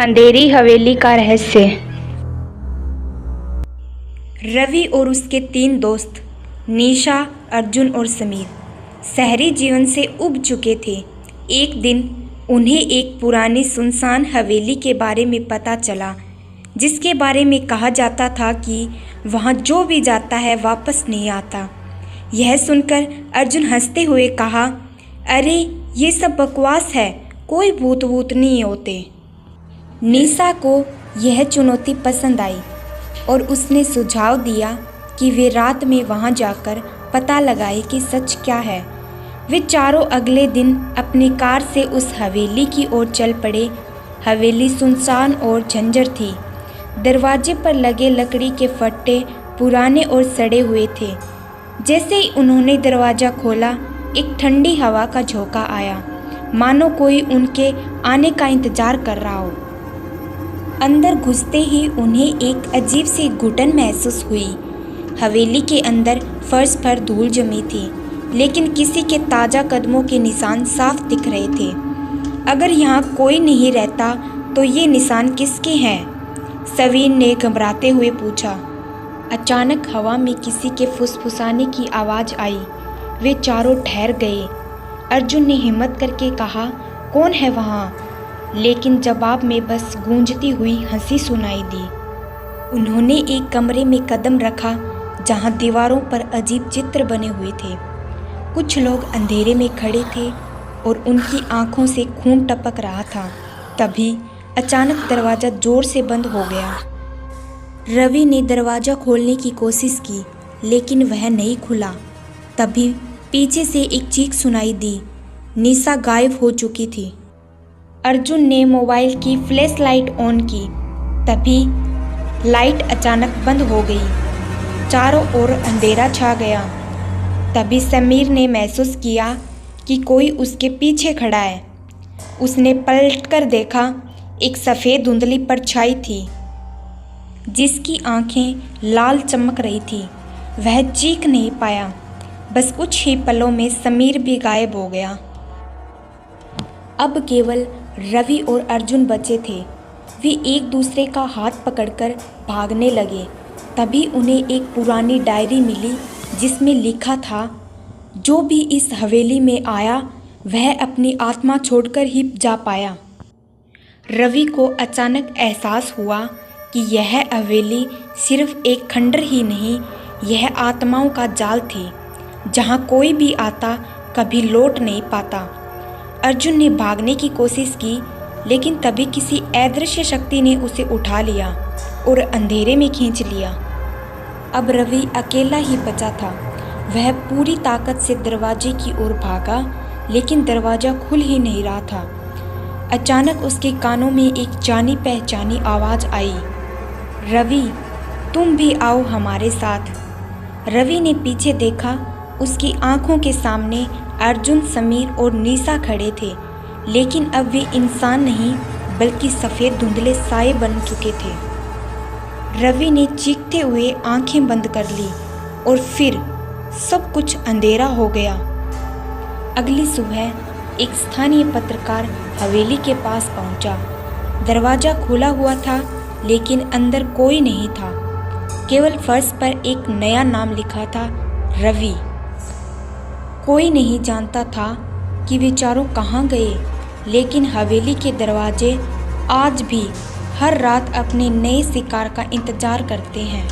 अंधेरी हवेली का रहस्य। रवि और उसके 3 दोस्त निशा, अर्जुन और समीर शहरी जीवन से उब चुके थे। एक दिन उन्हें एक पुरानी सुनसान हवेली के बारे में पता चला, जिसके बारे में कहा जाता था कि वहाँ जो भी जाता है वापस नहीं आता। यह सुनकर अर्जुन हंसते हुए कहा, अरे ये सब बकवास है, कोई भूत वूत नहीं होते। निशा को यह चुनौती पसंद आई और उसने सुझाव दिया कि वे रात में वहां जाकर पता लगाए कि सच क्या है। वे चारों अगले दिन अपनी कार से उस हवेली की ओर चल पड़े। हवेली सुनसान और झंझर थी। दरवाजे पर लगे लकड़ी के फट्टे पुराने और सड़े हुए थे। जैसे ही उन्होंने दरवाज़ा खोला, एक ठंडी हवा का झोंका आया, मानो कोई उनके आने का इंतजार कर रहा हो। अंदर घुसते ही उन्हें एक अजीब सी घुटन महसूस हुई। हवेली के अंदर फर्श पर धूल जमी थी, लेकिन किसी के ताज़ा कदमों के निशान साफ दिख रहे थे। अगर यहाँ कोई नहीं रहता तो ये निशान किसके हैं? समीर ने घबराते हुए पूछा। अचानक हवा में किसी के फुसफुसाने की आवाज़ आई। वे चारों ठहर गए। अर्जुन ने हिम्मत करके कहा, कौन है वहाँ? लेकिन जवाब में बस गूंजती हुई हंसी सुनाई दी। उन्होंने एक कमरे में कदम रखा जहां दीवारों पर अजीब चित्र बने हुए थे। कुछ लोग अंधेरे में खड़े थे और उनकी आंखों से खून टपक रहा था। तभी अचानक दरवाज़ा जोर से बंद हो गया। रवि ने दरवाज़ा खोलने की कोशिश की, लेकिन वह नहीं खुला। तभी पीछे से एक चीख सुनाई दी। निशा गायब हो चुकी थी। अर्जुन ने मोबाइल की फ्लैश लाइट ऑन की। तभी लाइट अचानक बंद हो गई। चारों ओर अंधेरा छा गया। तभी समीर ने महसूस किया कि कोई उसके पीछे खड़ा है। उसने पलटकर देखा। एक सफ़ेद धुंधली परछाई थी, जिसकी आंखें लाल चमक रही थी। वह चीख नहीं पाया। बस कुछ ही पलों में समीर भी गायब हो गया। अब केवल रवि और अर्जुन बचे थे। वे एक दूसरे का हाथ पकड़कर भागने लगे। तभी उन्हें एक पुरानी डायरी मिली, जिसमें लिखा था, जो भी इस हवेली में आया वह अपनी आत्मा छोड़कर ही जा पाया। रवि को अचानक एहसास हुआ कि यह हवेली सिर्फ एक खंडर ही नहीं, यह आत्माओं का जाल थी, जहाँ कोई भी आता कभी लौट नहीं पाता। अर्जुन ने भागने की कोशिश की, लेकिन तभी किसी अदृश्य शक्ति ने उसे उठा लिया और अंधेरे में खींच लिया। अब रवि अकेला ही बचा था। वह पूरी ताकत से दरवाजे की ओर भागा, लेकिन दरवाज़ा खुल ही नहीं रहा था। अचानक उसके कानों में एक जानी पहचानी आवाज़ आई, रवि, तुम भी आओ हमारे साथ। रवि ने पीछे देखा। उसकी आंखों के सामने अर्जुन, समीर और निशा खड़े थे, लेकिन अब वे इंसान नहीं बल्कि सफ़ेद धुंधले साए बन चुके थे। रवि ने चीखते हुए आंखें बंद कर ली और फिर सब कुछ अंधेरा हो गया। अगली सुबह एक स्थानीय पत्रकार हवेली के पास पहुंचा। दरवाज़ा खुला हुआ था, लेकिन अंदर कोई नहीं था। केवल फर्श पर एक नया नाम लिखा था, रवि। कोई नहीं जानता था कि वे चारों कहाँ गए, लेकिन हवेली के दरवाजे आज भी हर रात अपने नए शिकार का इंतजार करते हैं।